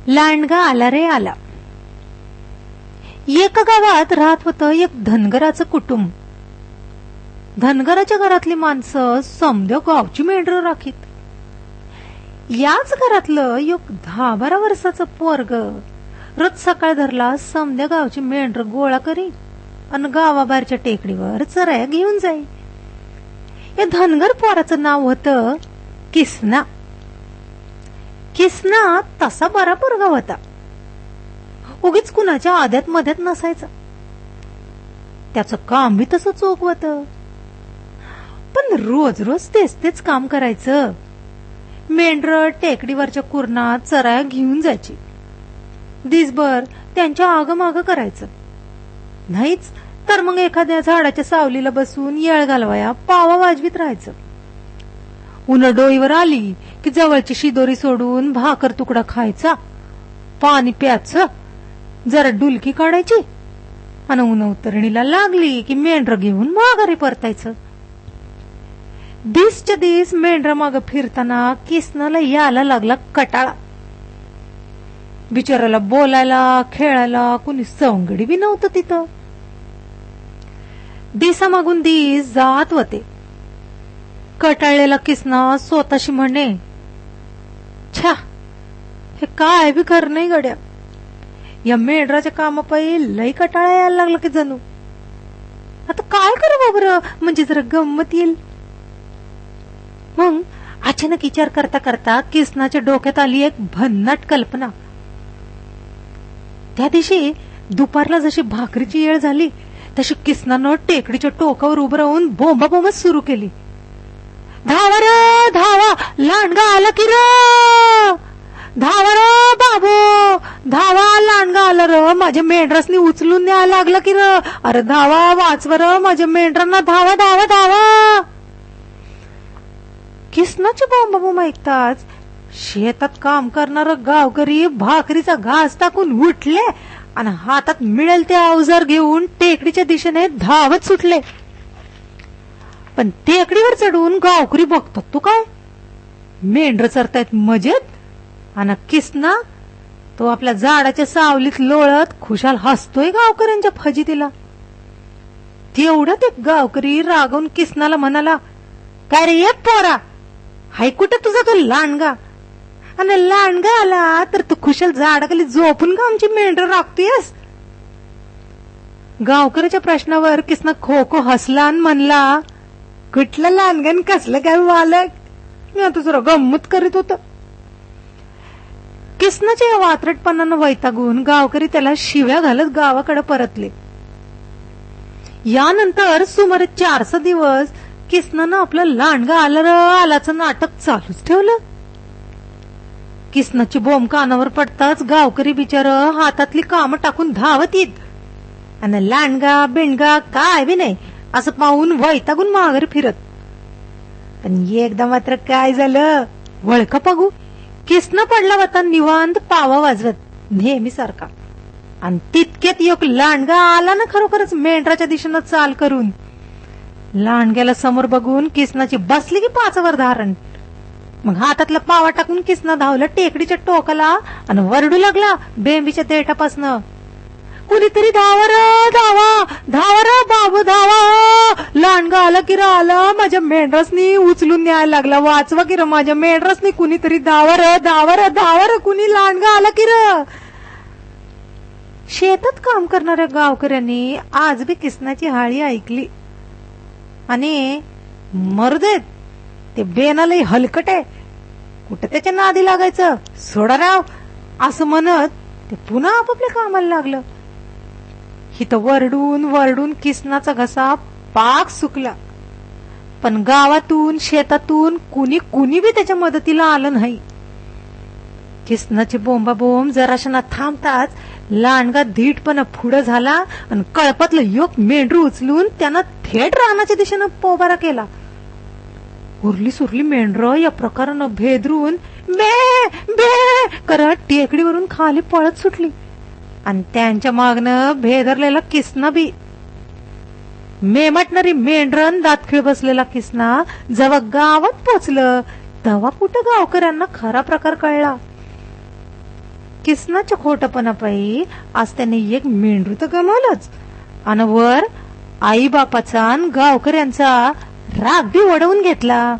लांडगा आला रे आला. एका गावात राहत होतं एक धनगराचं कुटुंब. धनगराच्या घरातली माणसं समद्या गावची मेंढरं राखीत. याच घरातलं एक 10-12 वर्षाचं पोरग रोज सकाळ धरला समद्या गावची मेंढर गोळा करी आणि गावाबाहेरच्या टेकडीवर चराया घेऊन जाई. या धनगर पोराचं नाव होतं किसना. किसना तसा बरा पोरगा होता. उगीच कुणाच्या आद्यात मध्यात नसायचा. त्याचं काम बी तसं चोख होतं. पण रोज रोज तेच काम करायचं. मेंढर टेकडीवरच्या कुरणात चराया घेऊन जायची. दिसभर त्यांच्या आगमाग करायचं. नाहीच तर मग एखाद्या झाडाच्या सावलीला बसून येळ घालवाया पावा वाजवीत राहायचं. उन्हा डोईवर आली की जवळची शिदोरी सोडून भाकर तुकडा खायचा, पाणी प्यायचं, जरा डुलकी काढायची आणि उन्हा उतरणीला लागली की मेंढर घेऊन माघारी परतायचं. दिसच्या दिस मेंढरा माग फिरताना किसनाला यायला लागला कटाळा. बिचाराला बोलायला खेळायला कुणी सवंगडी बी नव्हतं तिथं. दिसामागून दिस जात होते. कटाळलेला किसना स्वतःशी म्हणे, छा, हे काय बी खरं नाही गड्या. या मेंढराच्या कामापायी लई कटाळा यायला लागला की जणू. आता काय करू बरं म्हणजे जरा गंमत येईल. मग अचानक विचार करता करता किसनाच्या डोक्यात आली एक भन्नाट कल्पना. त्या दिवशी दुपारला जशी भाकरीची येळ झाली तशी किसनानं टेकडीच्या टोकावर उभं राहून बोंबाबोंबच सुरू केली. धावा र धावा, लांडगा आला की र. धावा र बाबू, धावा, लांडगा आला र. माझ्या मेंढरासनी उचलून न्यायला लागला की र. अरे धावा, वाचव र माझ्या मेंढरांना, धावा धावा धावा. किसनाचे बोंबाबोंब ऐकताच शेतात काम करणारा गावकरी भाकरीचा घास टाकून उठले आणि हातात मिळेल ते अवजार घेऊन टेकडीच्या दिशेने धावत सुटले. पण टेकडीवर चढून गावकरी बघतात तो काय मेंढर चरतायत मजेत आणि किसना तो आपल्या झाडाच्या सावलीत लोळत खुशाल हसतोय गावकऱ्यांच्या फजितीला. तेवढ्यात एक गावकरी रागवून किसनाला म्हणाला, काय रे एक पोरा, हाय कुठं तुझा तो लांडगा. आणि लांडगा आला तर तू खुशाल झाडाखाली झोपून का आमची मेंढर राखतोयस. गावकऱ्याच्या प्रश्नावर किसना खो खो हसला आणि म्हणला, कुठलं लांडगण कसलं काय मालक, मी आता जरा गंमत करीत होत. किसनाच्या या वात्रटपणानं वैतागून गावकरी त्याला शिव्या घालत गावाकडे परतले. यानंतर सुमारे 400 दिवस किसनानं आपलं लांडगा आलाचं नाटक चालूच ठेवलं. किसनाची बोंब कानावर पडताच गावकरी बिचार हातातली कामं टाकून धावत येत आणि लांडगा बिंडगा काय बी नाही असं पाहून वैतागून माघारी फिरत. पण एकदा मात्र काय झालं वळखा पागू. किसना पडला होता निवांत पावा वाजवत नेहमी सारखा आणि तितक्यात एक लांडगा आला ना खरोखरच मेंढराच्या दिशेनं चाल करून. लांडग्याला समोर बघून किसनाची बसली की पाचावर धारण. मग हातातला पावा टाकून किसना धावला टेकडीच्या टोकाला आणि वरडू लागला बेंबीच्या देठापासनं, कुणीतरी धावा र धावा, धावा र बाबू धावा, लांडगा आला की र आला, माझ्या मेंढरासनी उचलून न्यायला लागला, वाचवा की र माझ्या मेंढरासनी, कुणीतरी धावा र धावा र धावा र, कुणी लांडगा आला की र. शेतात काम करणाऱ्या गावकऱ्यांनी आज बी किसनाची हाळी ऐकली आणि मरुदेत ते बेनालाही हलकट आहे, कुठं त्याच्या नादी लागायचं, सोडा राव असं म्हणत ते पुन्हा आपापल्या कामाला लागलं. हिथं वरडून वरडून किसनाचा घसा पाक सुकला. पण गावातून शेतातून कुणी बी त्याच्या मदतीला आलं नाही. किसनाची बोंबाबोंब जराशना थांबताच लांडगा धीटपणा पुढं झाला आणि कळपातलं एक मेंढरू उचलून त्यानं थेट रानाच्या दिशेनं पोबारा केला. उरली सुरली मेंढर या प्रकारानं भेदरून बे बे करत टेकडीवरून खाली पळत सुटली आणि त्यांच्या मागनं भेदरलेला किसना बी. मेमटणारी मेंढरन दातखिळ बसलेला किसना जेव्हा गावात पोचलं तेव्हा कुठं गावकऱ्यांना खरा प्रकार कळला. किसनाच्या खोटपणापायी आज त्यांनी एक मेंढरू तर गमावलंच, आणि वर आई बापाचा आणि गावकऱ्यांचा राग बी वडवून घेतला.